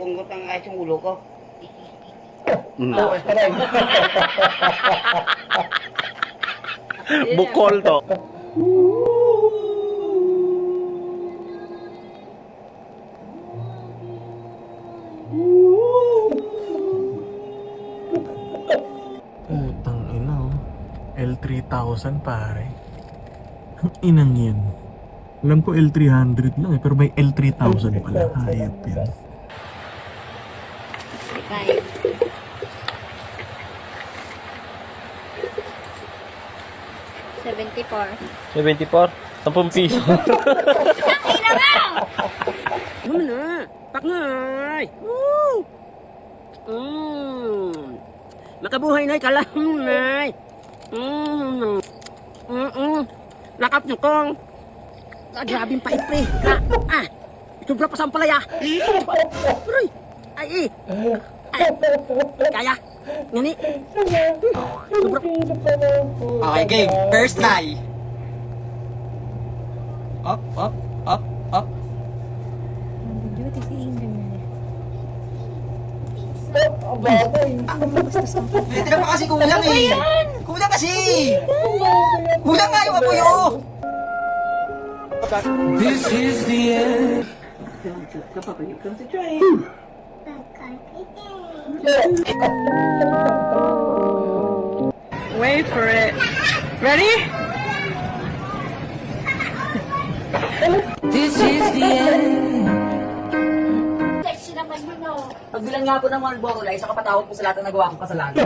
bunggot ng kahit yung ulo ko. Bukol to. Utang ina oh. L3000 pare. Ang inang yan. Alam ko L300 lang eh, pero may L3000 pala. Hayop yan. Bye. $74. 74? 10 piso. Ano na? Pakngay! Woo! Makabuhay na kalamay! Lakap nyo kong! Grabing pait pre! Sobra pa sampalaya! Aray! Ay! Kaya! Ngani! Sobra! Okay, game. First try. Up, up, up, up. Pwede na pa kasi kulang eh. Kulang kasi. Kulang nga yung apoy oh. This is the end. Wait for it! Ready? This is the end. Pagbilang nga po ng mga buwak ulay, sa kapatawad po sa lahat ng nagawa kong kasalanan.